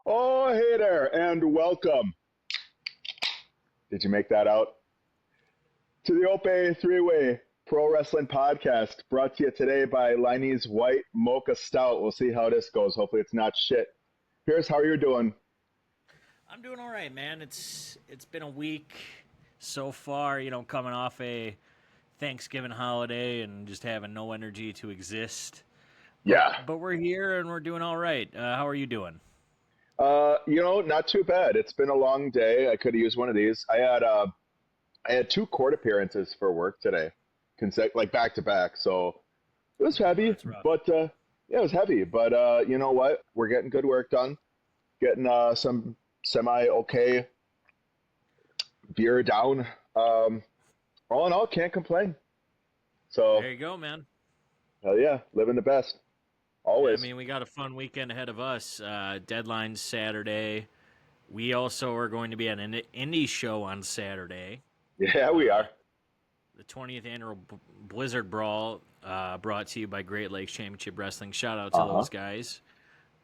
Oh, hey there, and welcome. Did you make that out? To the Ope-Eh Three-Way Pro Wrestling Podcast, brought to you today by Liney's White Mocha Stout. We'll see how this goes. Hopefully it's not shit. Here's how you're doing. I'm doing all right, man. It's been a week so far, coming off a Thanksgiving holiday and just having no energy to exist. But Yeah. but we're here and we're doing all right. How are you doing? Not too bad. It's been a long day. I could have used one of these. I had two court appearances for work today, like back to back. So it was Oh, heavy, that's rough. but yeah, it was heavy. But you know what? We're getting good work done. Getting some semi okay beer down. Um, all in all, can't complain. So There you go, man. hell yeah, living the best Yeah, I always. mean, we got a fun weekend ahead of us. Deadline's Saturday. We also are going to be at an indie show on Saturday. Yeah, we Uh, are. the 20th annual Blizzard Brawl, brought to you by Great Lakes Championship Wrestling. Shout out to Uh huh. those guys.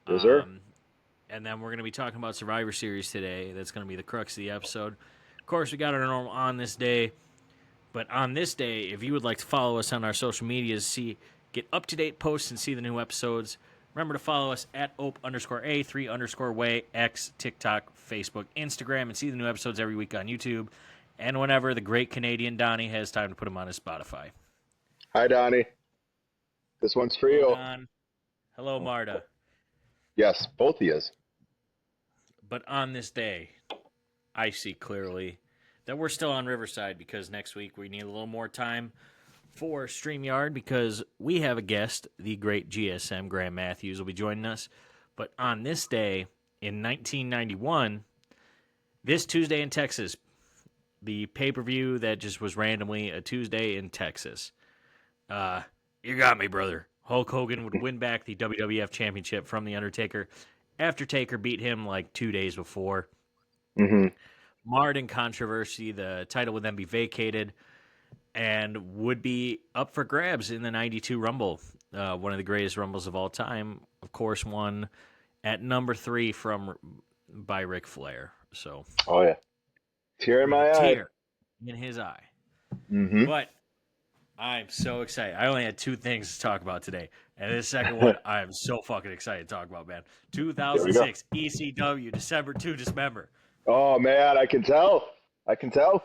Yes, sir. Um, and then we're going to be talking about Survivor Series today. That's going to be the crux of the episode. Of course, we got our normal on this day. But on this day, if you would like to follow us on our social medias, get up to date posts and see the new episodes, remember to follow us at OPE_A3_way, X, TikTok, Facebook, Instagram, and see the new episodes every week on YouTube. And whenever the great Canadian Donnie has time to put them on his Spotify. Hi, Donnie. This one's for Hello, you. Don. Hello, Marta. Yes, both of yous. But on this day, I see clearly that we're still on Riverside because next week we need a little more time for StreamYard because we have a guest, the great GSM Graham Matthews will be joining us. But on this day in 1991, this Tuesday in Texas, the pay-per-view that just was randomly a Tuesday in Texas. Uh, you got me, brother. Hulk Hogan would win back the WWF Championship from The Undertaker after Taker beat him like 2 days before. Mm-hmm. Marred in controversy, the title would then be vacated and would be up for grabs in the 92 Rumble, one of the greatest Rumbles of all time. Of course, won at number 3 by Ric Flair. So, Oh yeah. Tear in with a my eye. tear in his eye. Mm-hmm. But I'm so excited. I only had two things to talk about today. And this second one, I'm so fucking excited to talk about, man. There we go. 2006 ECW, December 2, Dismember. Oh man, I can tell. I can tell.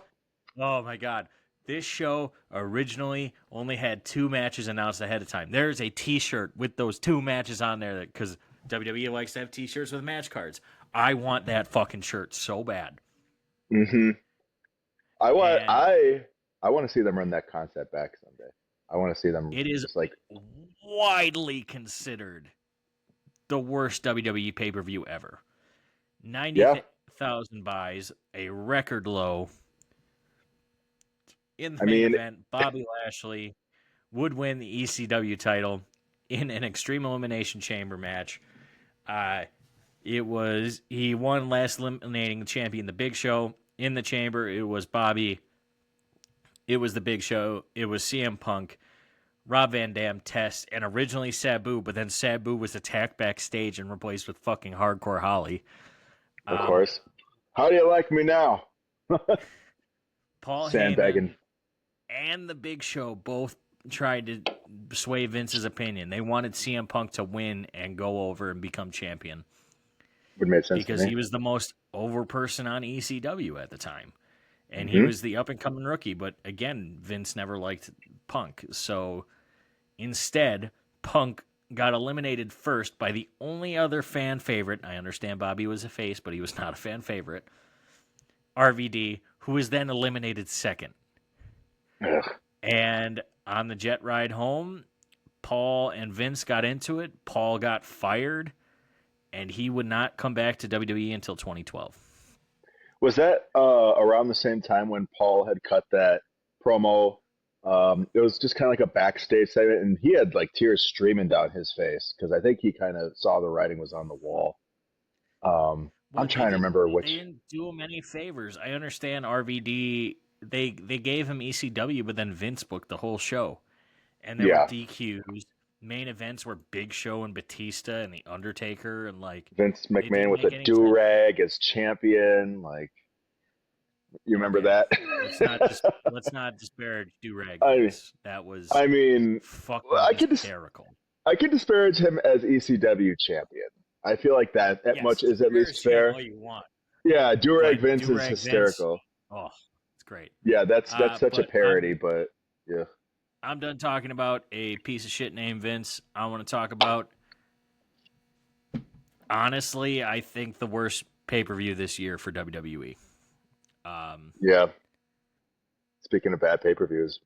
Oh my God. This show originally only had 2 matches announced ahead of time. There's a T-shirt with those 2 matches on there because WWE likes to have T-shirts with match cards. I want that fucking shirt so bad. Mm-hmm. I want And I I want to see them run that concept back someday. I want to see them it is just like widely considered the worst WWE pay-per-view ever. yeah. 90,000 buys, a record low. In the I main mean, event, Bobby Lashley would win the ECW title in an Extreme Elimination Chamber match. Uh, he won last eliminating the champion, the Big Show. In the chamber, it was Bobby. It was the Big Show. It was CM Punk, Rob Van Dam, Test, and originally Sabu, but then Sabu was attacked backstage and replaced with fucking Hardcore Holly. of Um, course. How do you like me now? Paul Heyman Sandbagging and the Big Show both tried to sway Vince's opinion. They wanted CM Punk to win and go over and become champion would make sense to because me. he was the most over person on ECW at the time. And he Mm-hmm. was the up and coming rookie. But again, Vince never liked Punk. So instead, Punk got eliminated first by the only other fan favorite. I understand Bobby was a face, but he was not a fan favorite. RVD, who was then eliminated second. Ugh. And on the jet ride home, Paul and Vince got into it. Paul got fired, and he would not come back to WWE until 2012. Was that around the same time when Paul had cut that promo? It was just kind of like a backstage segment, and he had like tears streaming down his face because I think he kind of saw the writing was on the wall. I'm Well, they trying to didn't remember they which. didn't do him any favors. I understand RVD. They gave him ECW, but then Vince booked the whole show, and there were Yeah. DQs, main events were Big Show and Batista and The Undertaker, and like Vince it McMahon didn't with a make any sense. do-rag as champion. Like, you remember Okay, that? let's not disparage Durag I Vince. That was I mean, fucking I could hysterical. I could disparage him as ECW champion. I feel like that Yes, much is at least disparage him all fair. you want, Yeah, Durag but Vince is Durag Vince, hysterical. oh, it's great. Yeah, that's such a But parody, but yeah. I'm done talking about a piece of shit named Vince. I want to talk about, honestly, I think the worst pay-per-view this year for WWE. Yeah. Speaking of bad pay-per-views.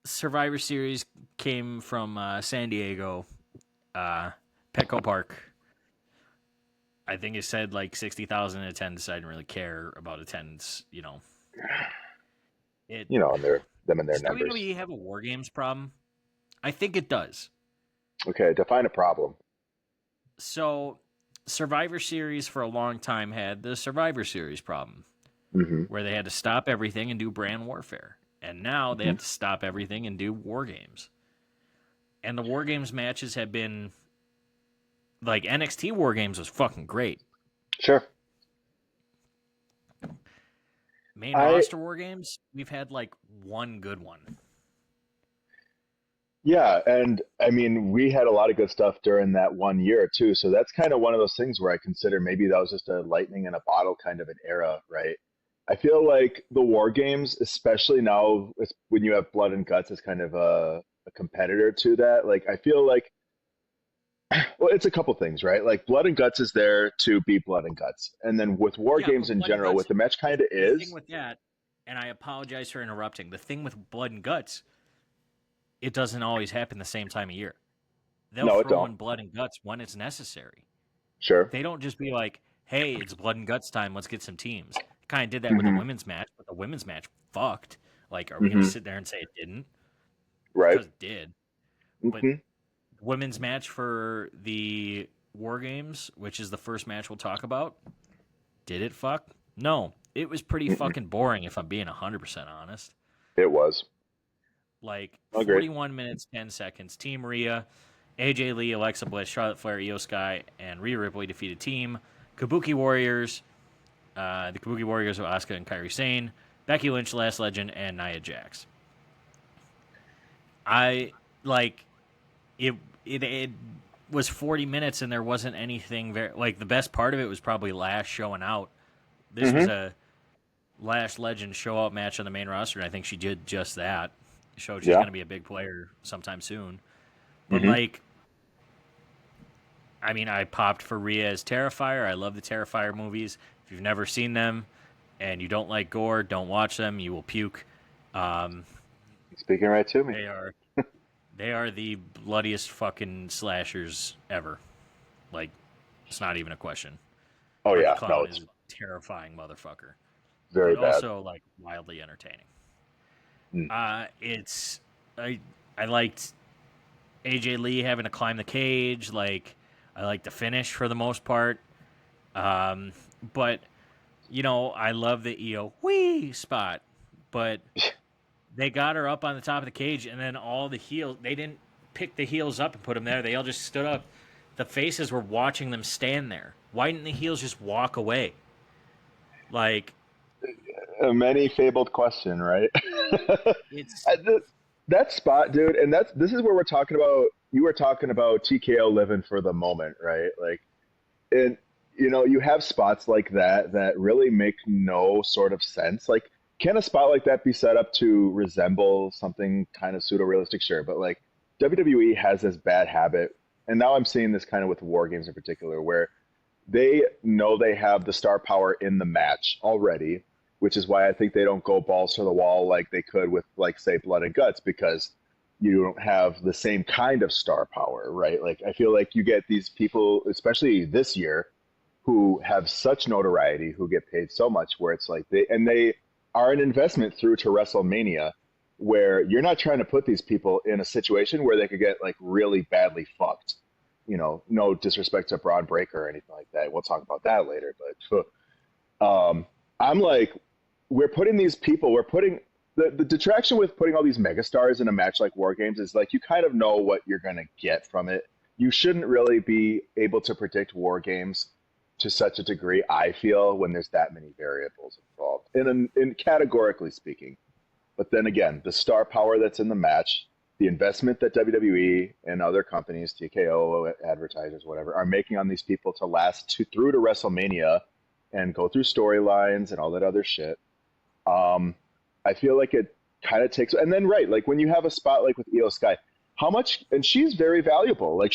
Survivor Series came from San Diego, Petco Park. I think it said like 60,000 attendance. I didn't really care about attendance. It And them and their does numbers. WWE have a War Games problem? I think it does. Okay, define a problem. So Survivor Series for a long time had the Survivor Series problem, Mm-hmm. where they had to stop everything and do brand warfare. And now they Mm-hmm. have to stop everything and do War Games. And the War Games matches have been like NXT War Games was fucking great. Sure. Main I roster War Games, we've had like one good one. Yeah, and I mean, we had a lot of good stuff during that 1 year too. So that's kind of one of those things where I consider maybe that was just a lightning in a bottle kind of an era, right? I feel like the war games, especially now when you have blood and guts as kind of a competitor to that, like I feel like, well, it's a couple things, right? Like blood and guts is there to be blood and guts, and then with war Yeah, games but in Blood and general, Guts, what the match kind of the thing is, with that, and I apologize for interrupting, the thing with Blood and Guts, it doesn't always happen the same time of year. They'll no, it throw don't. in Blood and Guts when it's necessary. Sure. They don't just be like, hey, it's Blood and Guts time, let's get some teams. Kind of did that with the Hmm. women's match, but the women's match fucked. Like, are we going to Hmm. sit there and say it didn't? Right. Because it did. But Hmm. women's match for the War Games, which is the first match we'll talk about, did it fuck? No. It was pretty Mm-mm. fucking boring if I'm being 100% honest. It was. Like Agreed. 41 minutes, 10 seconds. Team Rhea, AJ Lee, Alexa Bliss, Charlotte Flair, Io Sky, and Rhea Ripley defeated Team Kabuki Warriors. The Kabuki Warriors of Asuka and Kairi Sane, Becky Lynch, Last Legend, and Nia Jax. I like it. It was 40 minutes, and there wasn't anything very like the best part of it was probably Lash showing out. This was Hmm. a Lash Legend show out match on the main roster, and I think she did just that. Showed she's Yeah. going to be a big player sometime soon. But Hmm. like, I mean, I popped for Rhea as Terrifier. I love the Terrifier movies. If you've never seen them and you don't like gore, don't watch them. You will puke. Um, Speaking right to me. they are they are the bloodiest fucking slashers ever. Like, it's not even a question. Oh Marky yeah, no, Clown is it's a terrifying motherfucker, very but bad. also like wildly entertaining. Mm. It's I liked AJ Lee having to climb the cage. Like, I like the finish for the most part. But I love the EO wee spot. But they got her up on the top of the cage, and then all the heels, they didn't pick the heels up and put them there. They all just stood up. The faces were watching them stand there. Why didn't the heels just walk away? Like, A many fabled question, right? it's That spot, dude, and this is where we're talking about. You were talking about TKO living for the moment, right? Like, and you have spots like that really make no sort of sense. Like, can a spot like that be set up to resemble something kind of pseudo realistic? Sure, but like WWE has this bad habit, and now I'm seeing this kind of with war games in particular, where they know they have the star power in the match already, which is why I think they don't go balls to the wall like they could with, like, say, Blood and Guts, because you don't have the same kind of star power, right? Like, I feel like you get these people, especially this year, who have such notoriety, who get paid so much, where it's like they are an investment through to WrestleMania, where you're not trying to put these people in a situation where they could get like really badly fucked. No disrespect to Braun Breaker or anything like that. We'll talk about that later. But I'm like, we're putting the detraction with putting all these megastars in a match like War Games is like you kind of know what you're going to get from it. You shouldn't really be able to predict War Games to such a degree, I feel, when there's that many variables involved, in categorically speaking. But then again, the star power that's in the match, the investment that WWE and other companies, TKO, advertisers, whatever, are making on these people to last through to WrestleMania and go through storylines and all that other shit. Um, I feel like it kind of takes, and then right, like when you have a spot like with Io Sky, how much, and she's very valuable. Like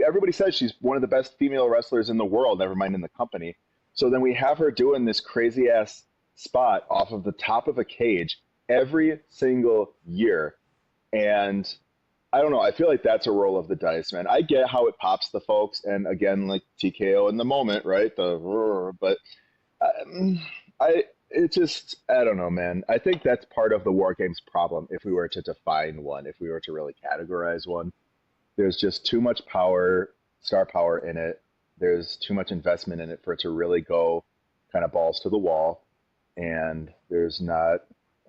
everybody says she's one of the best female wrestlers in the world, never mind in the company. So then we have her doing this crazy ass spot off of the top of a cage every single year. And I don't know. I feel like that's a roll of the dice, man. I get how it pops the folks. And again, like TKO in the moment, right? But I don't know, man. I think that's part of the War Games problem. If we were to define one, if we were to really categorize one, there's just too much power, star power in it. There's too much investment in it for it to really go kind of balls to the wall. And there's not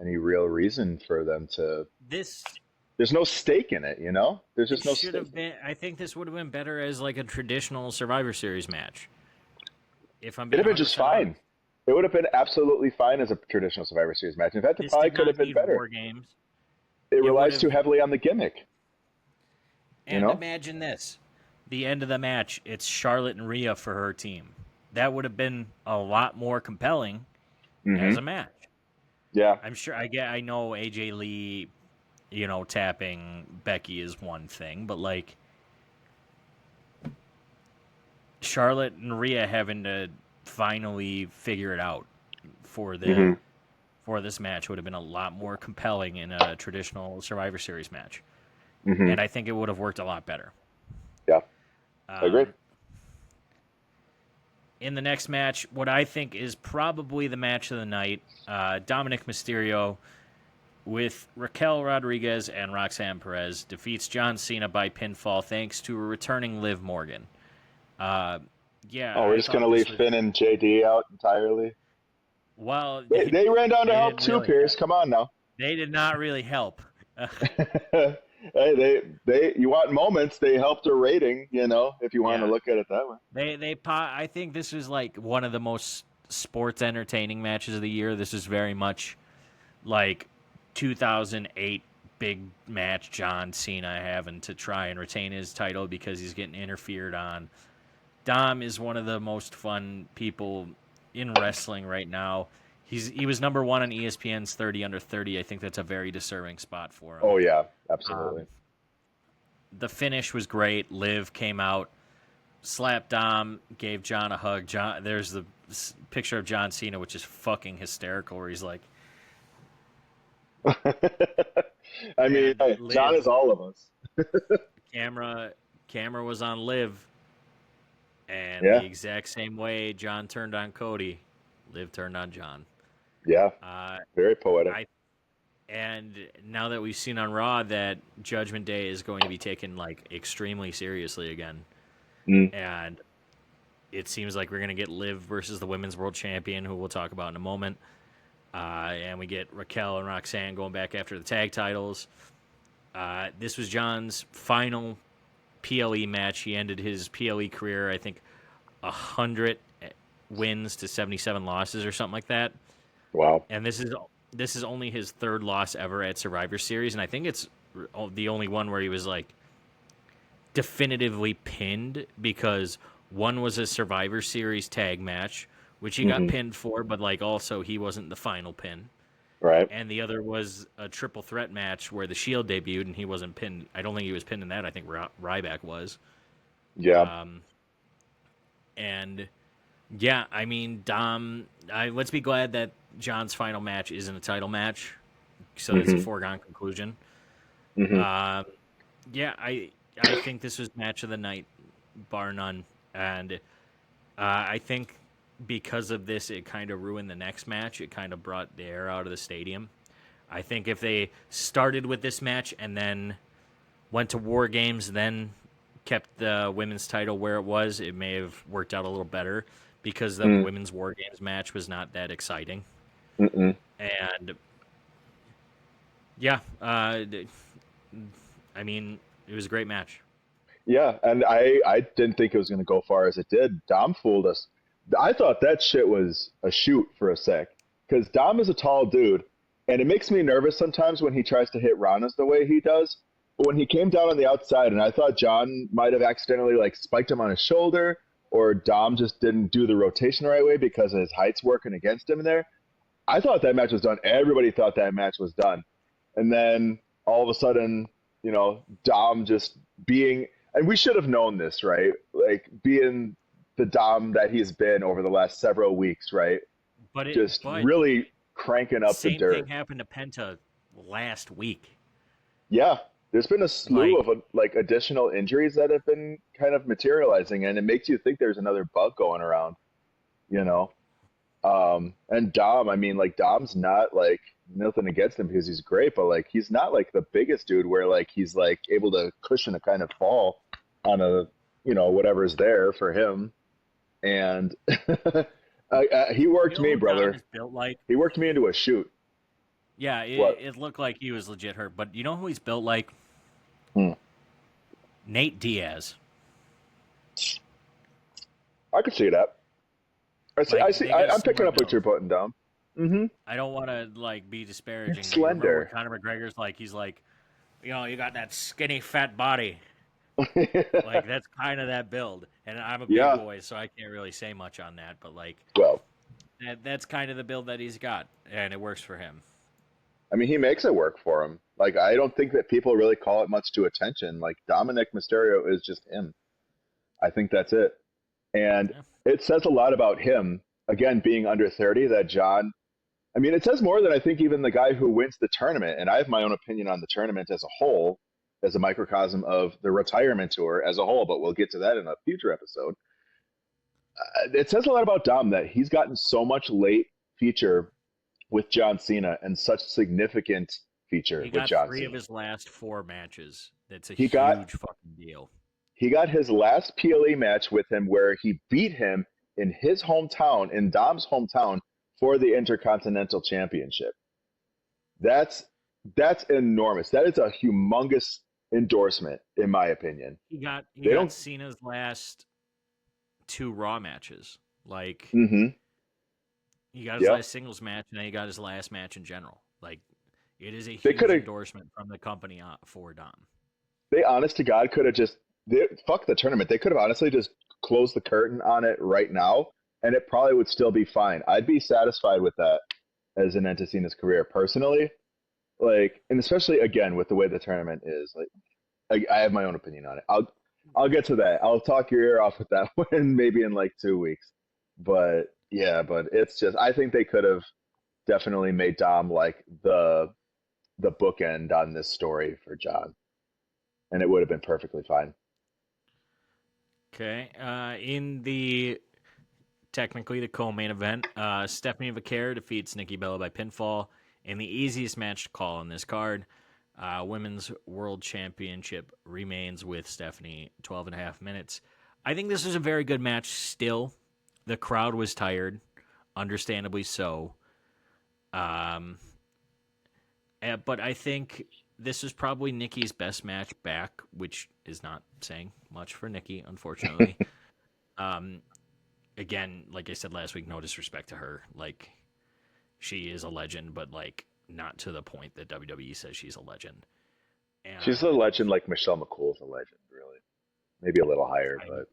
any real reason for them to. There's no stake in it, you know? There's just no stake. I think this would have been better as like a traditional Survivor Series match. If I'm being It'd have been just fine. It would have been absolutely fine as a traditional Survivor Series match. In fact, it probably could have been better. War Games. It relies too heavily on the gimmick. And imagine this. The end of the match, it's Charlotte and Rhea for her team. That would have been a lot more compelling as a match. Yeah. I'm sure I know AJ Lee, tapping Becky is one thing, but like Charlotte and Rhea having to finally figure it out for this match would have been a lot more compelling in a traditional Survivor Series match. And I think it would have worked a lot better. Yeah, I agree. In the next match, what I think is probably the match of the night, Dominic Mysterio with Raquel Rodriguez and Roxanne Perez defeats John Cena by pinfall thanks to a returning Liv Morgan. We're just going to leave Finn and JD out entirely? Well, they ran down to help too, Pierce. Come on now. They did not really help. Hey, you want moments? They helped a rating, if you want to look at it that way. I think this was like one of the most sports entertaining matches of the year. This is very much like 2008 big match John Cena having to try and retain his title because he's getting interfered on. Dom is one of the most fun people in wrestling right now. He was number one on ESPN's 30 Under 30. I think that's a very deserving spot for him. Oh, yeah, absolutely. The finish was great. Liv came out, slapped Dom, gave John a hug. There's the picture of John Cena, which is fucking hysterical, where he's like... I mean, John is all of us. Camera was on Liv, and the exact same way John turned on Cody, Liv turned on John. Yeah, very poetic. And now that we've seen on Raw that Judgment Day is going to be taken like extremely seriously again, and it seems like we're going to get Liv versus the Women's World Champion, who we'll talk about in a moment, and we get Raquel and Roxanne going back after the tag titles. This was John's final PLE match. He ended his PLE career, I think, 100 wins to 77 losses or something like that. Wow. And this is only his third loss ever at Survivor Series, and I think it's the only one where he was like definitively pinned, because one was a Survivor Series tag match, which he got pinned for, but like also he wasn't the final pin. Right. And the other was a triple threat match where the Shield debuted and he wasn't pinned. I don't think he was pinned in that. I think Ryback was. Yeah. And yeah, I mean, Dom, let's be glad that John's final match isn't a title match, so it's a foregone conclusion. I think this was match of the night, bar none. And I think because of this, it kind of ruined the next match. It kind of brought the air out of the stadium. I think if they started with this match and then went to War Games, then kept the women's title where it was, it may have worked out a little better, because the women's War Games match was not that exciting. And Yeah. I mean, it was a great match. Yeah, and I didn't think it was going to go far as it did. Dom fooled us. I thought that shit was a shoot for a sec because Dom is a tall dude, and it makes me nervous sometimes when he tries to hit Ranas the way he does. But when he came down on the outside, and I thought John might have accidentally like spiked him on his shoulder, or Dom just didn't do the rotation the right way because his height's working against him there. I thought that match was done. Everybody thought that match was done. And then all of a sudden, Dom just being, and we should have known this, right? Like being the Dom that he's been over the last several weeks, right? Just But really cranking up the same thing dirt. happened to Penta last week. Yeah, there's been a slew Like, of like additional injuries that have been kind of materializing, and it makes you think there's another bug going around, you know? And Dom, I mean, like Dom's not like nothing against him because he's great, but like he's not like the biggest dude where like he's like able to cushion a kind of fall on a whatever's there for him. And he you worked know me, who Dom brother. is built like? He worked me into a shoot. Yeah, What? it looked like he was legit hurt. But you know who he's built like? Hmm. Nate Diaz. I could see that. I see. I Like, see. they got a I'm picking similar up what build. you're putting down. Mm-hmm. I don't want to like be You're disparaging, but you remember when slender. Conor McGregor's like, he's like, you got that skinny fat body. Like that's kind of that build. And I'm a big Yeah. boy, so I can't really say much on that. But like Well, that's kind of the build that he's got, and it works for him. I mean, he makes it work for him. Like, I don't think that people really call it much to attention. Like, Dominic Mysterio is just him. I think that's it. And Yeah, it says a lot about him, again, being under 30, that John, I mean, it says more than I think even the guy who wins the tournament. And I have my own opinion on the tournament as a whole, as a microcosm of the retirement tour as a whole, but we'll get to that in a future episode. It says a lot about Dom that he's gotten so much late feature with John Cena and such significant feature he with got John 3 of Cena. his last 4 matches. That's a He got huge fucking deal. he got his last PLE match with him where he beat him in his hometown, in Dom's hometown, for the Intercontinental Championship. That's that's enormous. That is a humongous endorsement, in my opinion. He They got don't. Cena's last 2 Raw matches. Like Mm-hmm. he got his Yep. last singles match, and then he got his last match in general. Like it is a They could huge have. endorsement from the company for Dom. They honest to God could have just. Fuck the tournament. They could have honestly just closed the curtain on it right now, and it probably would still be fine. I'd be satisfied with that as an end to Cena's career personally. Like, and especially again with the way the tournament is. Like, I have my own opinion on it. I'll get to that. I'll talk your ear off with that one maybe in like 2 weeks. But yeah, but it's just I think they could have definitely made Dom like the bookend on this story for John, and it would have been perfectly fine. Okay. In the technically the co-main event, Stephanie Vaquer defeats Nikki Bella by pinfall in the easiest match to call on this card. Women's World Championship remains with Stephanie, 12 and a half minutes. I think this was a very good match still. The crowd was tired, understandably so. Um, but I think this was probably Nikki's best match back, which is not saying much for Nikki, unfortunately. Um, Again, like I said last week, no disrespect to her. Like, she is a legend, but like not to the point that WWE says she's a legend. She's a And legend like Michelle McCool's a legend, really. Maybe a little higher, I but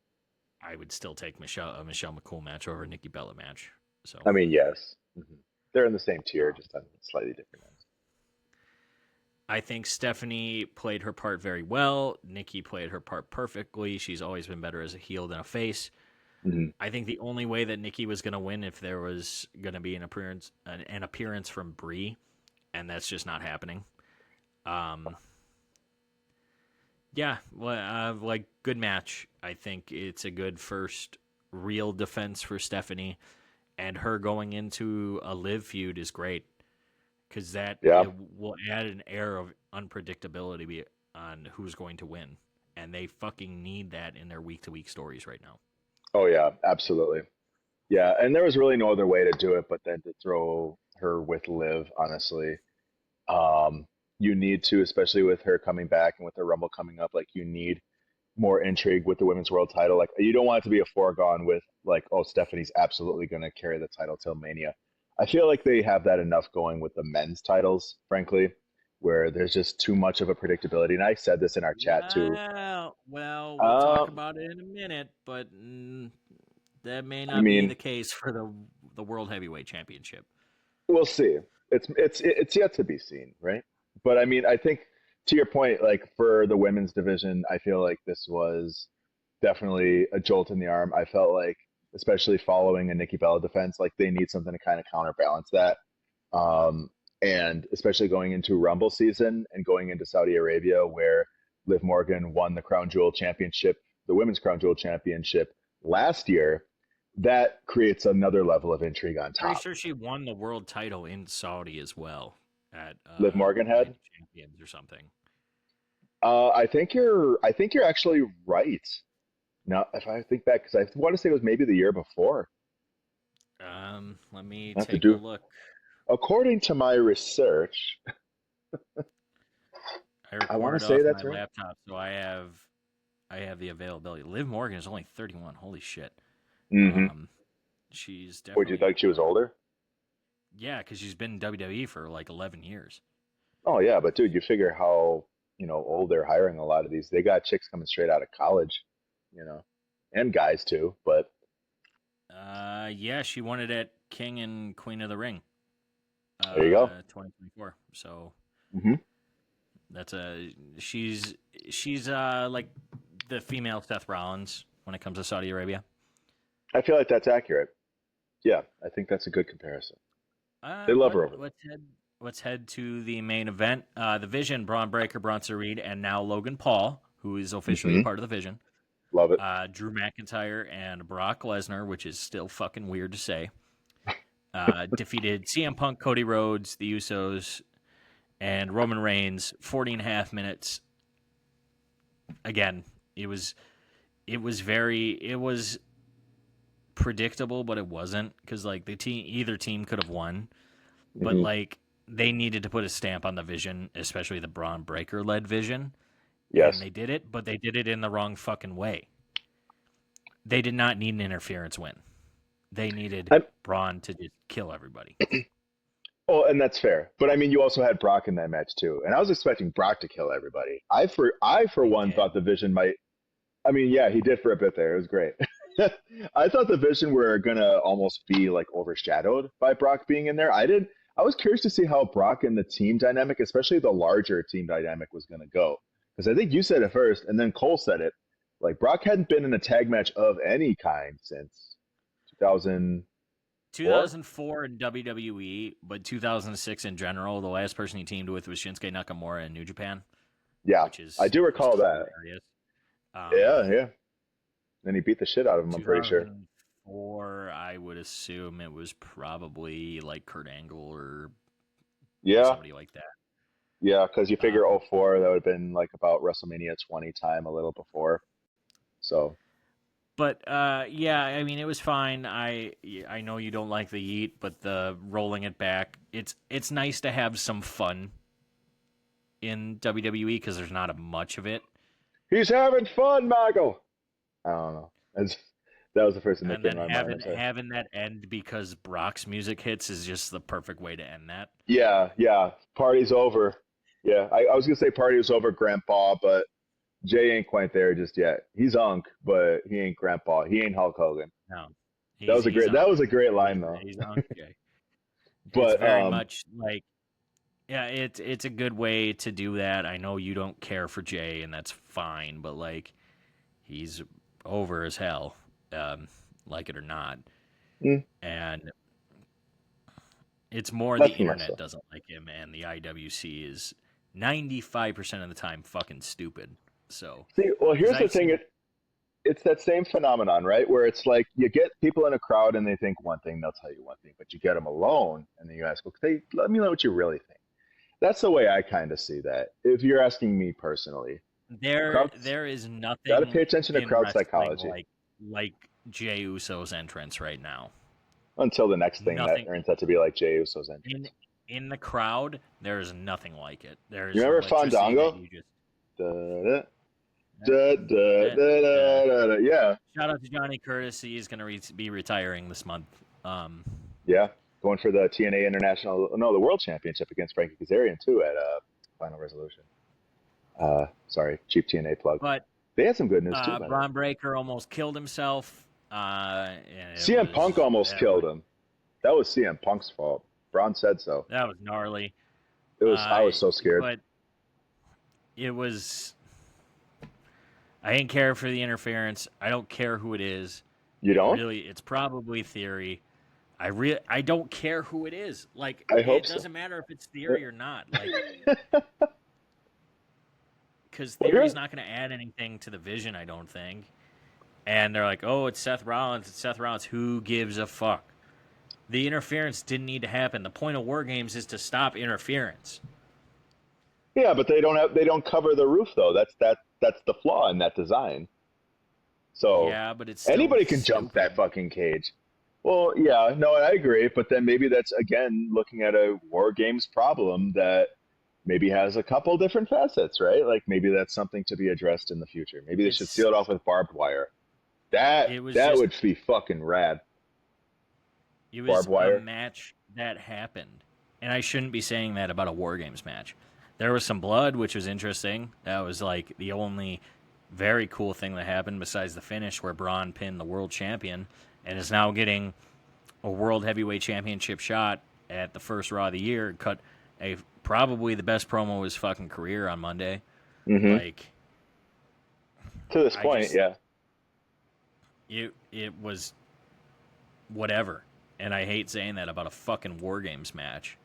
I would still take a Michelle McCool match over a Nikki Bella match. So I mean, yes. They're in the same tier, um, just on slightly different ends. I think Stephanie played her part very well. Nikki played her part perfectly. She's always been better as a heel than a face. Hmm. I think the only way that Nikki was going to win if there was going to be an appearance from Brie, and that's just not happening. Um, Yeah, well, like good match. I think it's a good first real defense for Stephanie, and her going into a live feud is great because that Yeah. it will add an air of unpredictability on who's going to win, and they fucking need that in their week to week stories right now. Oh yeah, absolutely. Yeah, and there was really no other way to do it but then to throw her with Liv, honestly. Um, you need to, especially with her coming back and with the Rumble coming up, like you need more intrigue with the women's world title. Like you don't want it to be a foregone with like, oh, Stephanie's absolutely going to carry the title till Mania. I feel like they have that enough going with the men's titles, frankly, where there's just too much of a predictability. And I said this in our chat too. Well, we'll talk Um, about it in a minute, but that may I not be mean, the case for the World Heavyweight Championship. we'll see. It's yet to be seen, right? But I mean, I think to your point, like for the women's division, I feel like this was definitely a jolt in the arm. I felt like, especially following a Nikki Bella defense, like they need something to kind of counterbalance that. Um, and especially going into Rumble season and going into Saudi Arabia, where Liv Morgan won the Crown Jewel Championship, the Women's Crown Jewel Championship last year, that creates another level of intrigue on Pretty top. sure she won the world title in Saudi as well at Liv Morgan Night had. of Champions or something. I think you're actually right. Now, if I think back, because I want to say it was maybe the year before. Let me I have to take a do, look. according to my research, I I want to recorded say off my that's right. laptop, so I have the availability. Liv Morgan is only 31. Holy shit. Mm-hmm. Um, she's Would you definitely think she was older? yeah, because she's been in WWE for like 11 years. Oh yeah, but dude, you figure how old they're hiring a lot of these. They got chicks coming straight out of college, you know, and guys too. But Yeah, she won it at King and Queen of the Ring, there you go. 2024. So Hmm. that's a she's like the female Seth Rollins when it comes to Saudi Arabia. I feel like that's accurate. Yeah, I think that's a good comparison. They love But her over there. let's head to the main event. The Vision, Braun Breaker, Bronson Reed, and now Logan Paul, who is officially a Hmm. part of the Vision. Love it. Drew McIntyre and Brock Lesnar, which is still fucking weird to say, defeated CM Punk, Cody Rhodes, the Usos, and Roman Reigns. 40 and a half minutes. Again, it was it was predictable, but it wasn't because like either team could have won, but Hmm. like they needed to put a stamp on the Vision, especially the Braun Breaker led Vision, and Yes. they did it, but they did it in the wrong fucking way. They did not need an interference win. They needed I'm, Braun to just kill everybody. oh, and that's fair. But I mean, you also had Brock in that match too, and I was expecting Brock to kill everybody. I for He one did. thought the Vision might. I mean, yeah, he did for a bit there. It was great. I thought the Vision were gonna almost be like overshadowed by Brock being in there. I did. I was curious to see how Brock and the team dynamic, especially the larger team dynamic, was gonna go. Because I think you said it first, and then Cole said it. Like Brock hadn't been in a tag match of any kind since 2004. 2004 in WWE, but 2006 in general. The last person he teamed with was Shinsuke Nakamura in New Japan, Yeah, which I is do just recall that. hilarious. Um, Yeah, yeah. And he beat the shit out of him. I'm pretty sure. 2004, I would assume it was probably like Kurt Angle or Yeah, somebody like that. yeah. Because you figure Um, '04, that would have been like about WrestleMania 20 time, a little before. So but yeah, I mean, it was fine. I know you don't like the Yeet, but the rolling it back, it's nice to have some fun in WWE because there's not a much of it. he's having fun, Michael. I don't know. That was the first thing that And came then to my mind. I'm sorry. having that end because Brock's music hits is just the perfect way to end that. Yeah, yeah. Party's over. Yeah, I was gonna say party was over, Grandpa, but Jay ain't quite there just yet. He's Unk, but he ain't Grandpa. He ain't Hulk Hogan. No, That was a he's great. That Unc. was a great line though. He's Unc Jay. It's But very much like yeah, it's a good way to do that. I know you don't care for Jay, and that's fine, but like he's over as hell, like it or not, mm, and it's more the nothing much internet though. doesn't like him, and the IWC is 95% of the time fucking stupid. So, See, well, because here's the I've thing. seen It's that same phenomenon, right? Where it's like you get people in a crowd and they think one thing, they'll tell you one thing, but you get them alone and then you ask, okay, let me know what you really think. That's the way I kind of see that. If you're asking me personally, crowds there is got to nothing pay attention to in crowd wrestling psychology like Jey Uso's entrance right now. until the next thing that Nothing turns out to be like Jey Uso's in entrance. in the crowd, there is nothing like it. There You is an remember electricity that Fandango? you just. Da, da, da, da, da, da, da. Yeah, Shout out to Johnny Curtis. He is going to be retiring this month. yeah. Going for the TNA International, no, the World Championship against Frankie Kazarian too at Final Resolution. Sorry, cheap TNA plug. But They had some good news too, by the way. Braun Breaker almost killed himself. And CM Punk almost killed him. That was CM Punk's fault. Braun said so. That was gnarly. It was. I was so scared. But it was. I didn't care for the interference. I don't care who it is. You don't? Really, it's probably theory. I don't care who it is. Like, I hope it doesn't matter if it's theory or not. Like, because theory's not going to add anything to the vision, I don't think. And they're like, oh, it's Seth Rollins. It's Seth Rollins. Who gives a fuck? The interference didn't need to happen. The point of Wargames is to stop interference. Yeah, but they don't cover the roof though. That's the flaw in that design. So yeah, but it's anybody can jump that fucking cage. Well, yeah, no, I agree. But then maybe that's again looking at a War Games problem that maybe has a couple different facets, right? Like maybe that's something to be addressed in the future. Maybe they should seal it off with barbed wire. That would be fucking rad. It was a match that happened, and I shouldn't be saying that about a War Games match. There was some blood, which was interesting. That was like the only very cool thing that happened besides the finish where Braun pinned the world champion and is now getting a world heavyweight championship shot at the first Raw of the year. Cut probably the best promo of his fucking career on Monday. Mm-hmm. Like to this point, yeah. It was whatever, and I hate saying that about a fucking War Games match.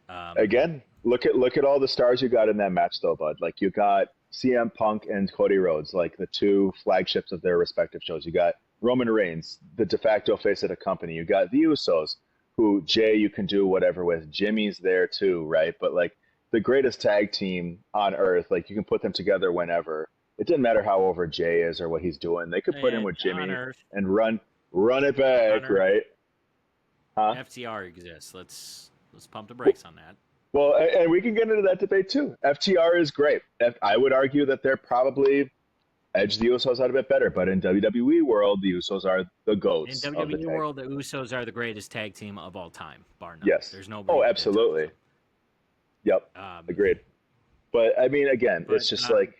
Again, look at all the stars you got in that match, though, bud. Like you got CM Punk and Cody Rhodes, like the two flagships of their respective shows. You got Roman Reigns, the de facto face of the company. You got the Usos, who Jay you can do whatever with. Jimmy's there too, right? But like the greatest tag team on earth, like you can put them together whenever. It didn't matter how over Jay is or what he's doing. They could put him with Jimmy and run it back, right? Huh? FTR exists. Let's pump the brakes on that. Well, and we can get into that debate too. FTR is great. I would argue that they're probably edge the Usos out a bit better, but in WWE world, the Usos are the goats. In WWE world, the Usos are the greatest tag team of all time, bar none. Yes. There's no. Oh, absolutely. Yep. Agreed. But I mean, again, it's just like,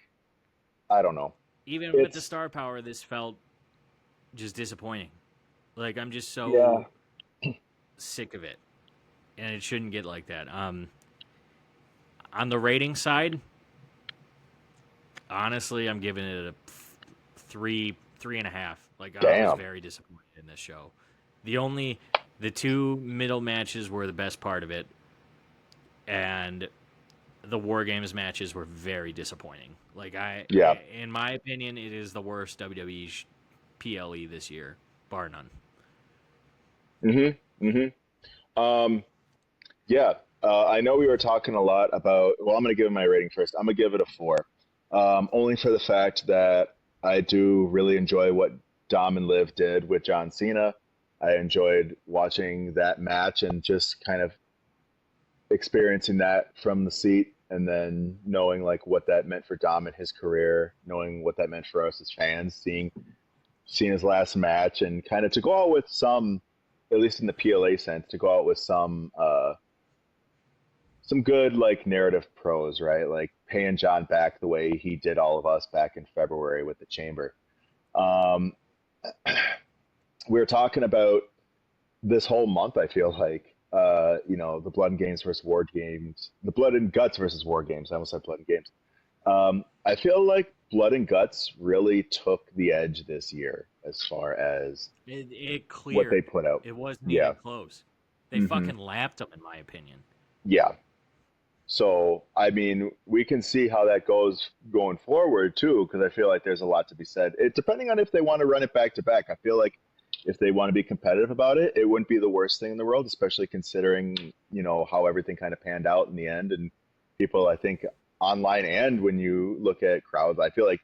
I don't know. Even with the star power, this felt just disappointing. Like I'm just so sick of it, and it shouldn't get like that. On the rating side, honestly, I'm giving it a 3.5. Like I was very disappointed in this show. The two middle matches were the best part of it, and the War Games matches were very disappointing. Like in my opinion, it is the worst WWE PLE this year, bar none. I know we were talking a lot about. Well, I'm going to give it my rating first. I'm going to give it a 4, only for the fact that I do really enjoy what Dom and Liv did with John Cena. I enjoyed watching that match and just kind of experiencing that from the seat, and then knowing like what that meant for Dom and his career, knowing what that meant for us as fans, seeing his last match, and kind of to go out with some, at least in the PLA sense, to go out with some good like narrative pros, right? Like paying John back the way he did all of us back in February with the Chamber. We were talking about this whole month, I feel like, the Blood and Games versus War Games, the Blood and Guts versus War Games. I almost said Blood and Games. I feel like Blood and Guts really took the edge this year as far as it cleared what they put out. It wasn't even close. They fucking lapped them, in my opinion. Yeah. So, I mean, we can see how that goes going forward, too, because I feel like there's a lot to be said. Depending on if they want to run it back-to-back, I feel like if they want to be competitive about it, it wouldn't be the worst thing in the world, especially considering, how everything kind of panned out in the end. And people, I think, online and when you look at crowds, I feel like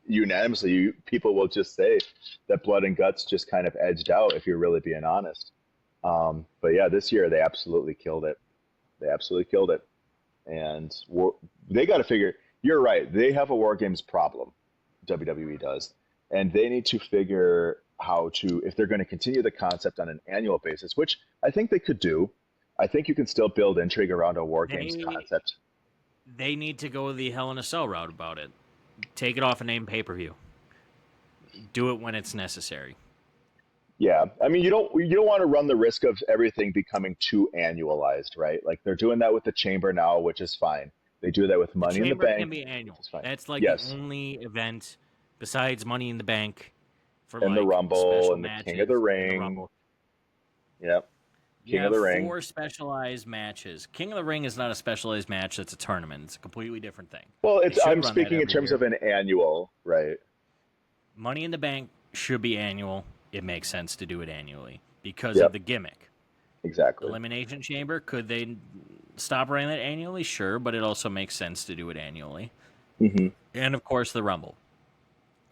unanimously, people will just say that Blood and Guts just kind of edged out, if you're really being honest. But yeah, this year they absolutely killed it. They absolutely killed it. And they got to figure. You're right. They have a War Games problem. WWE does, and they need to figure how to if they're going to continue the concept on an annual basis, which I think they could do. I think you can still build intrigue around a War Games They concept. they need to go the Hell in a Cell route about it. Take it off a name pay per view. Do it when it's necessary. Yeah, I mean you don't want to run the risk of everything becoming too annualized, right? Like they're doing that with the Chamber now, which is fine. They do that with The Money in the Chamber can Bank, be which annual. is fine. That's like the Yes, only event besides Money in the Bank for and the like Rumble special and the King of the matches and the Ring. Rumble. Yep, You King of have the Ring. four specialized matches. King of the Ring is not a specialized match, that's a tournament. It's a completely different thing. Well, They it's should I'm run that speaking in every terms year. of an annual, right? Money in the Bank should be annual. It makes sense to do it annually because of Yep, the gimmick. exactly. Elimination Chamber, could they stop running that annually? Sure, but it also makes sense to do it annually. Hmm. And of course, the Rumble.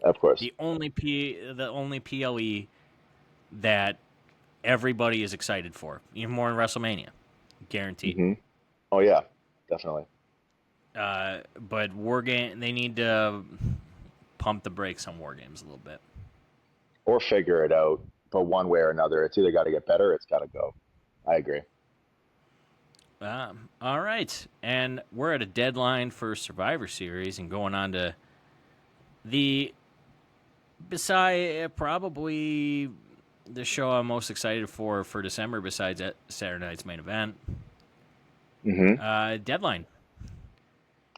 Of course. The only PLE that everybody is excited for, even more than WrestleMania, guaranteed. Hmm. Oh yeah, definitely. But War Game, they need to pump the brakes on War Games a little bit. Or figure it out, but one way or another, it's either got to get better, or it's got to go. I agree. All right, and we're at a deadline for Survivor Series and going on to the beside probably the show I'm most excited for December besides Saturday night's main event. Hmm. Deadline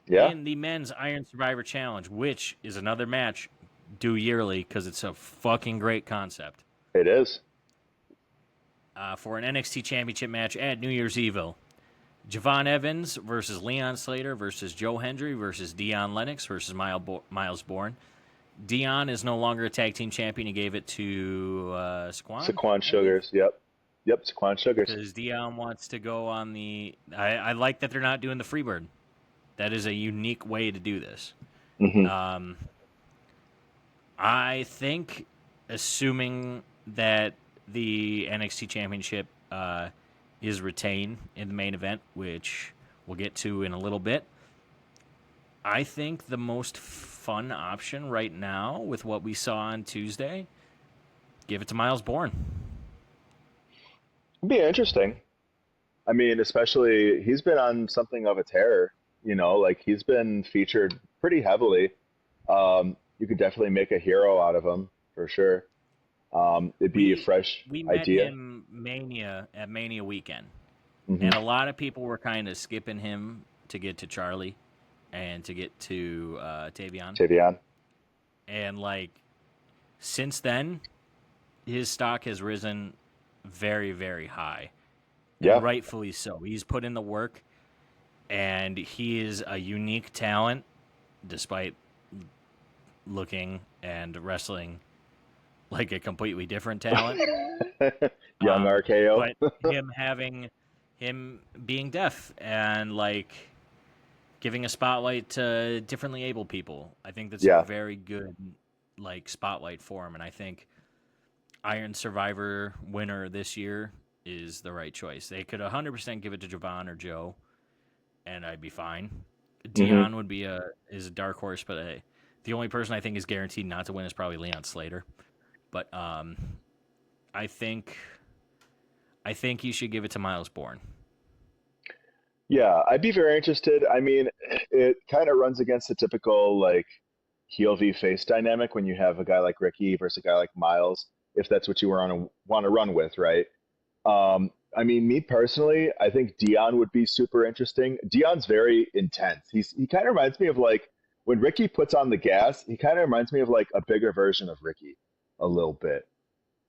Yeah, in the men's Iron Survivor Challenge, which is another match due yearly because it's a fucking great concept. it is. For an NXT Championship match at New Year's Evil. Javon Evans versus Leon Slater versus Joe Hendry versus Dion Lennox versus Miles Bourne. Dion is no longer a tag team champion. He gave it to Squan, Saquon I believe, Sugars. Yep. Yep. Saquon Sugars. because Dion wants to go on the. I like that they're not doing the Freebird. That is a unique way to do this. Hmm. Um, I think, assuming that the NXT Championship is retained in the main event, which we'll get to in a little bit, I think the most fun option right now with what we saw on Tuesday, give it to Miles Bourne. It'd be interesting. I mean, especially he's been on something of a tear. Like he's been featured pretty heavily. You could definitely make a hero out of him for sure. It'd be a We fresh we met idea. him Mania weekend, Hmm. and a lot of people were kind of skipping him to get to Charlie and to get to Tavion. Tavion. And like since then, his stock has risen very, very high, and Yeah. rightfully so. He's put in the work, and he is a unique talent, despite looking and wrestling like a completely different talent. Young RKO. But him being deaf and like giving a spotlight to differently able people, I think that's a Yeah. very good like spotlight for him, and I think Iron Survivor winner this year is the right choice. They could 100% give it to Javon or Joe, and I'd be fine. Hmm. Dion is a dark horse, but the only person I think is guaranteed not to win is probably Leon Slater. But I think you should give it to Miles Bourne. Yeah, I'd be very interested. I mean, it kind of runs against the typical like heel v face dynamic when you have a guy like Ricky versus a guy like Miles, if that's what you want to run with, right? I mean, me personally, I think Dion would be super interesting. Dion's very intense. He kind of reminds me of like when Ricky puts on the gas. He kind of reminds me of like a bigger version of Ricky, a little bit.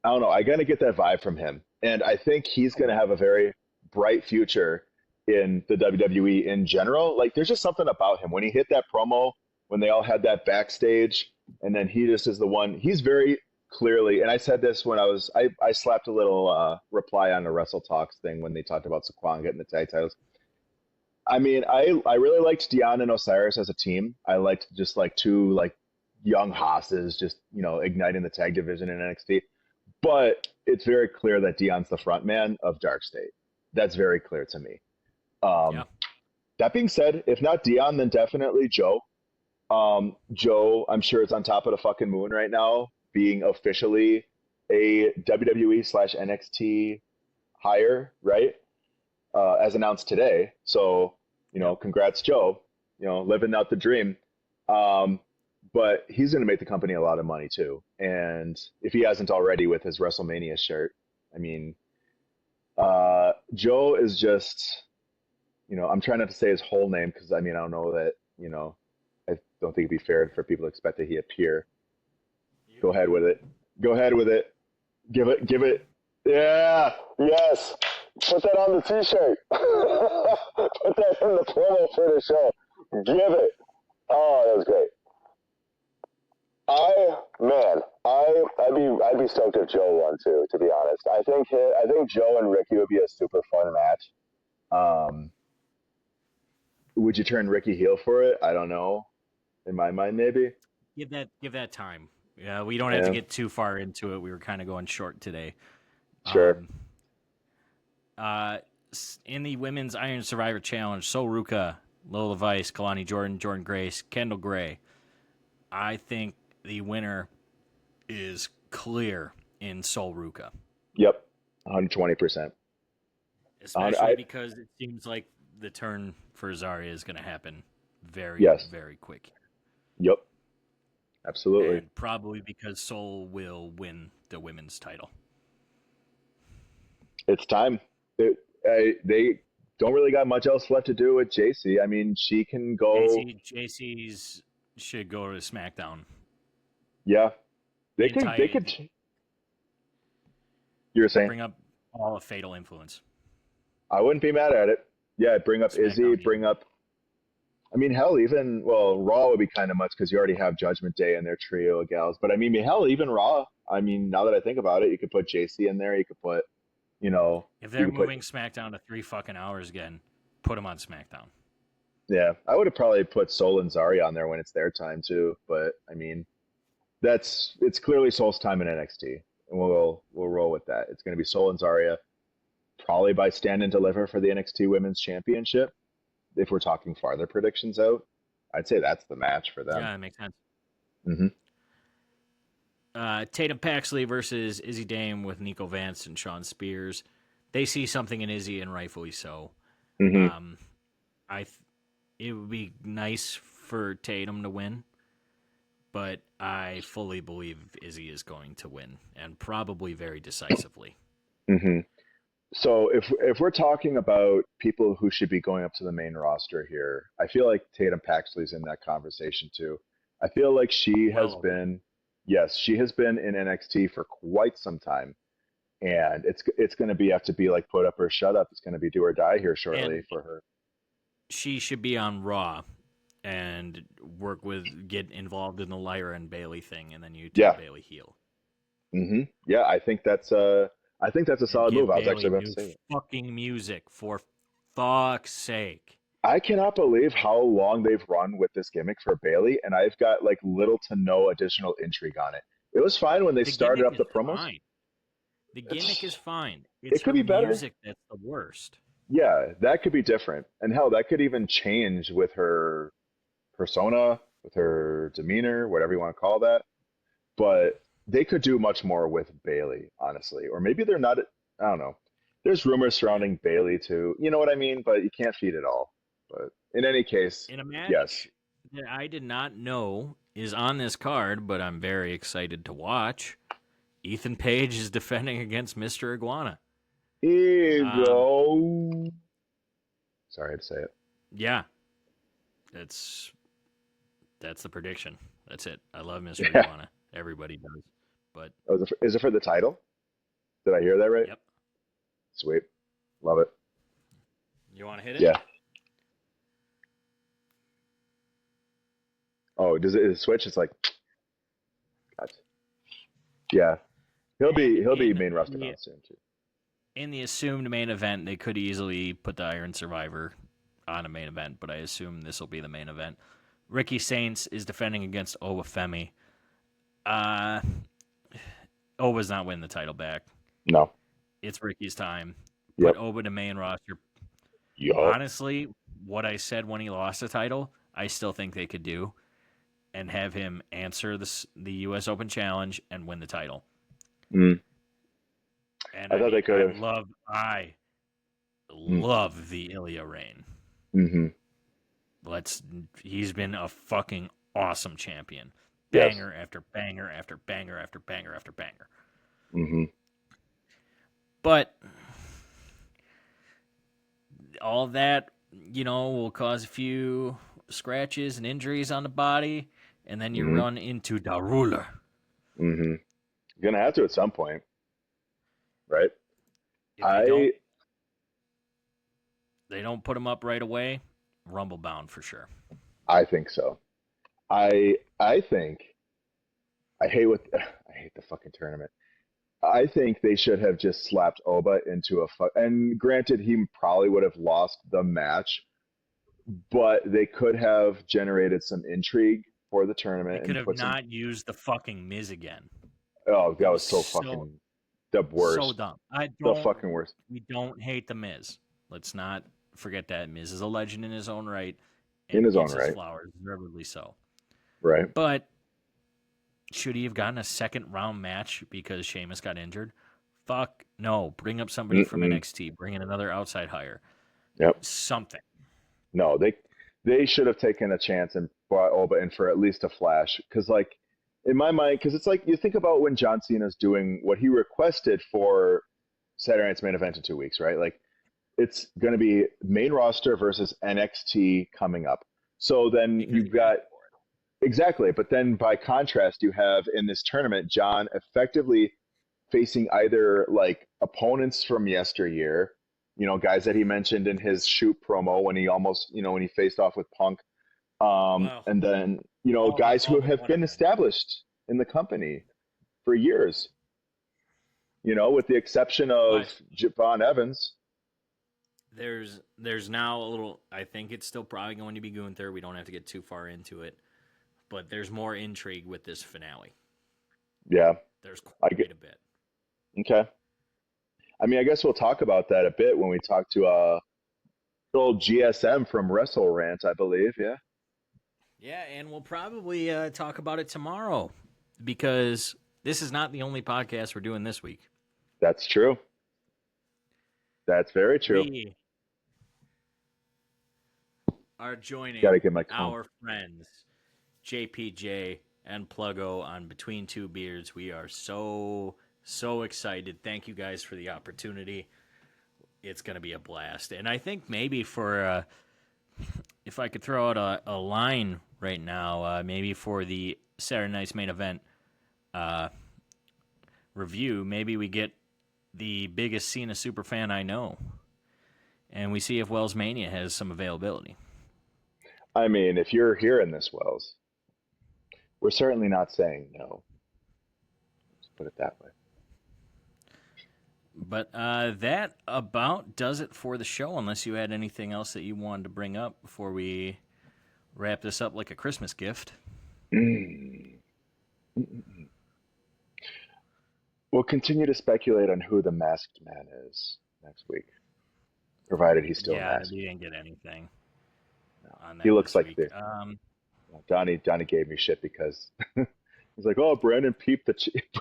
I don't know. I gotta get that vibe from him, and I think he's gonna have a very bright future in the WWE in general. Like, there's just something about him when he hit that promo when they all had that backstage, and then he just is the one. He's very clearly, and I said this when I slapped a little reply on the Wrestle Talks thing when they talked about Saquon getting the tag titles. I mean, I really liked Dion and Osiris as a team. I liked just like two like young hosses just igniting the tag division in NXT. But it's very clear that Dion's the front man of Dark State. That's very clear to me. Yeah. Um, that being said, if not Dion, then definitely Joe. Joe, I'm sure it's on top of the fucking moon right now, being officially a WWE slash NXT hire, right? As announced today. So, Yep. congrats, Joe. Living out the dream. Um, but he's going to make the company a lot of money too. And if he hasn't already with his WrestleMania shirt, I mean, Joe is just, I'm trying not to say his whole name because I mean, I don't know that, I don't think it'd be fair for people to expect that he appear. You Go can ahead do with it. Go ahead with it. Give it. Yeah, yes. Put that on the t-shirt. Put that in the promo for the show. Give it. Oh, that was great. I'd be stoked if Joe won too. To be honest, I think Joe and Ricky would be a super fun match. Um, would you turn Ricky heel for it? I don't know. In my mind, maybe. give that time. Yeah, we don't have to Yeah, get too far into it. We were kind of going short today. sure. Um, in the women's Iron Survivor Challenge, Sol Ruka, Lola Vice, Kalani Jordan, Jordan Grace, Kendall Gray. I think the winner is clear in Sol Ruka, Yep. 120%. especially I because it seems like the turn for Zarya is going to happen very, yes. very quick. Yep. Absolutely. And probably because Sol will win the women's title. It's time. They don't really got much else left to do with JC. I mean, she can go. JC's should go to SmackDown. Yeah, The they could. They entire could. You were saying bring up all of Fatal Influence. I wouldn't be mad at it. Yeah, bring up Izzy. SmackDown heel. Bring up. I mean, hell, even Raw would be kind of much because you already have Judgment Day and their trio of gals. But I mean, hell, even Raw. I mean, now that I think about it, you could put JC in there. You could put, you know, If you they're could put. moving SmackDown to 3 fucking hours again, put them on SmackDown. Yeah, I would have probably put Sol and Zari on there when it's their time too. But I mean, it's clearly Sol's time in NXT, and we'll roll with that. It's going to be Sol and Zarya, probably by stand and deliver for the NXT Women's Championship. If we're talking farther predictions out, I'd say that's the match for them. Yeah, that makes sense. Hmm. Tatum Paxley versus Izzy Dame with Nico Vance and Sean Spears. They see something in Izzy, and rightfully so. Hmm. Um, it would be nice for Tatum to win, but I fully believe Izzy is going to win, and probably very decisively. Hmm. So if we're talking about people who should be going up to the main roster here, I feel like Tatum Paxley's in that conversation too. I feel like Well over. yes, she has been in NXT for quite some time, and it's going to be have to be like put up or shut up. It's going to be do or die here shortly And for her. she should be on Raw and get involved in the Lyra and Bailey thing, and then you turn Yeah. Bailey heel. Yeah, I think that's a And solid move. give I was actually Bailey about to new say that. fucking music for fuck's sake. I cannot believe how long they've run with this gimmick for Bailey, and I've got like little to no additional intrigue on it. It was fine when they The started gimmick up is the promos. fine. The gimmick is It's fine. it It's could her be better. music that's the worst. Yeah, that could be different. And hell, that could even change with her persona, with her demeanor, whatever you want to call that. But they could do much more with Bailey, honestly. Or maybe they're not. I don't know. There's rumors Yeah. surrounding Bailey too. You know what I mean? But you can't feed it all. But in any case, In a yes. match that I did not know is on this card, but I'm very excited to watch. Ethan Page is defending against Mr. Iguana. Um, Ego. Sorry, I had to say it. yeah, that's that's the prediction. That's it. I love Mr. Yeah. Iguana. Everybody does. But Oh, is it for the title? Did I hear that right? yep. Sweet. Love it. You want to hit it? Yeah. Oh, does it switch? It's like, gotcha. Yeah. And He'll be main roster bound soon too. in the assumed main event, they could easily put the Iron Survivor on a main event, but I assume this will be the main event. Ricky Saints is defending against Ope-Eh. Uh, Oba's not winning the title back. No. It's Ricky's time. Yep. Put Oba to main roster. Yup. Honestly, what I said when he lost the title, I still think they could do, and have him answer the U.S. Open Challenge and win the title. Mm. And I thought they could have. I love the Ilya reign. Mm-hmm. He's been a fucking awesome champion. Yes. Banger after banger after banger after banger after banger. Mm-hmm. But all that, will cause a few scratches and injuries on the body, and then you run into the ruler. Mm-hmm. You're gonna have to at some point, right? If they don't put him up right away, rumble bound for sure. I think so. I think I hate the fucking tournament. I think they should have just slapped Oba into and granted he probably would have lost the match, but they could have generated some intrigue for the They tournament could and have put some. not used the fucking Miz again. Oh, that That was was so so fucking the so worst. dumb. The fucking worst. We don't hate the Miz. Let's not forget that Miz is a legend in his own right, In and his own gets his right. flowers, deservedly so. Right. But should he have gotten a second round match because Sheamus got injured? Fuck no. Bring up somebody from Mm-mm. NXT. Bring in another outside hire. Yep. Something. No, they should have taken a chance and brought Oba in for at least a flash. Because, like, in my mind, because it's like you think about when John Cena's doing what he requested for Saturday Night's main event in 2 weeks, right? Like, it's going to be main roster versus NXT coming up. So then Because you've he asked got for it. exactly, but then by contrast, you have in this tournament John effectively facing either like opponents from yesteryear, guys that he mentioned in his shoot promo when he almost, when he faced off with Punk, Well, and then guys all who but have one of been them. established in the company for years, with the exception of But Javon Evans. there's now a little. I think it's still probably going to be Gunther. We don't have to get too far into it, but there's more intrigue with this finale. Yeah, There's I quite get a bit. okay. I mean, I guess we'll talk about that a bit when we talk to old GSM from Wrestle Rant, I believe. Yeah. Yeah, and we'll probably talk about it tomorrow because this is not the only podcast we're doing this week. That's true. That's very true. We are Got to joining get my cone. our friends JPJ and Pluggo on Between Two Beards. We are so excited. Thank you guys for the opportunity. It's going to be a blast. And I think maybe for if I could throw out a line right now, maybe for the Saturday Night's main event review, maybe we get the biggest Cena superfan I know, and we see if Wells Mania has some availability. I mean, if you're hearing this, Wells, we're certainly not saying no. Let's put it that way. But that about does it for the show, unless you had anything else that you wanted to bring up before we wrap this up like a Christmas gift. Mm. We'll continue to speculate on who the masked man is next week, provided he's still Yeah, masked. we didn't get anything No. on He that looks this like week. the Donnie gave me shit because he's like, "Oh, Brandon peeped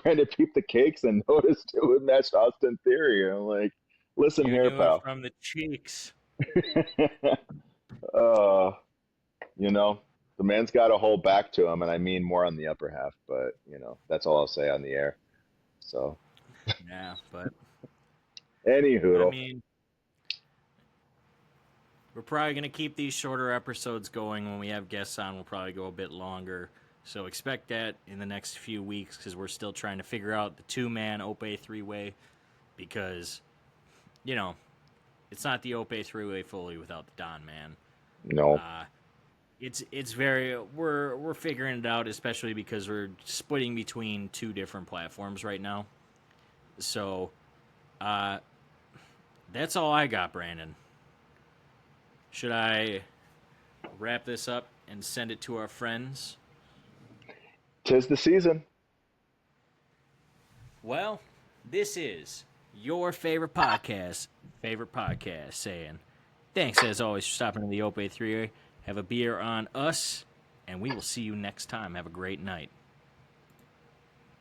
Brandon peeped the cakes and noticed it would match Austin Theory." And I'm like, "Listen You here, knew it pal." from the cheeks. uh, the man's got a whole back to him, and I mean more on the upper half, but that's all I'll say on the air. So, Yeah, but any I hoodle. mean, we're probably going to keep these shorter episodes going. When we have guests on, we'll probably go a bit longer. So expect that in the next few weeks because we're still trying to figure out the two-man Ope three-way because, it's not the Ope three-way fully without the Don Man. No. It's very we're figuring it out, especially because we're splitting between two different platforms right now. So, that's all I got, Brandon. Should I wrap this up and send it to our friends? 'Tis the season. Well, this is your favorite podcast saying thanks as always for stopping in the Ope-Eh 3. Have a beer on us, and we will see you next time. Have a great night.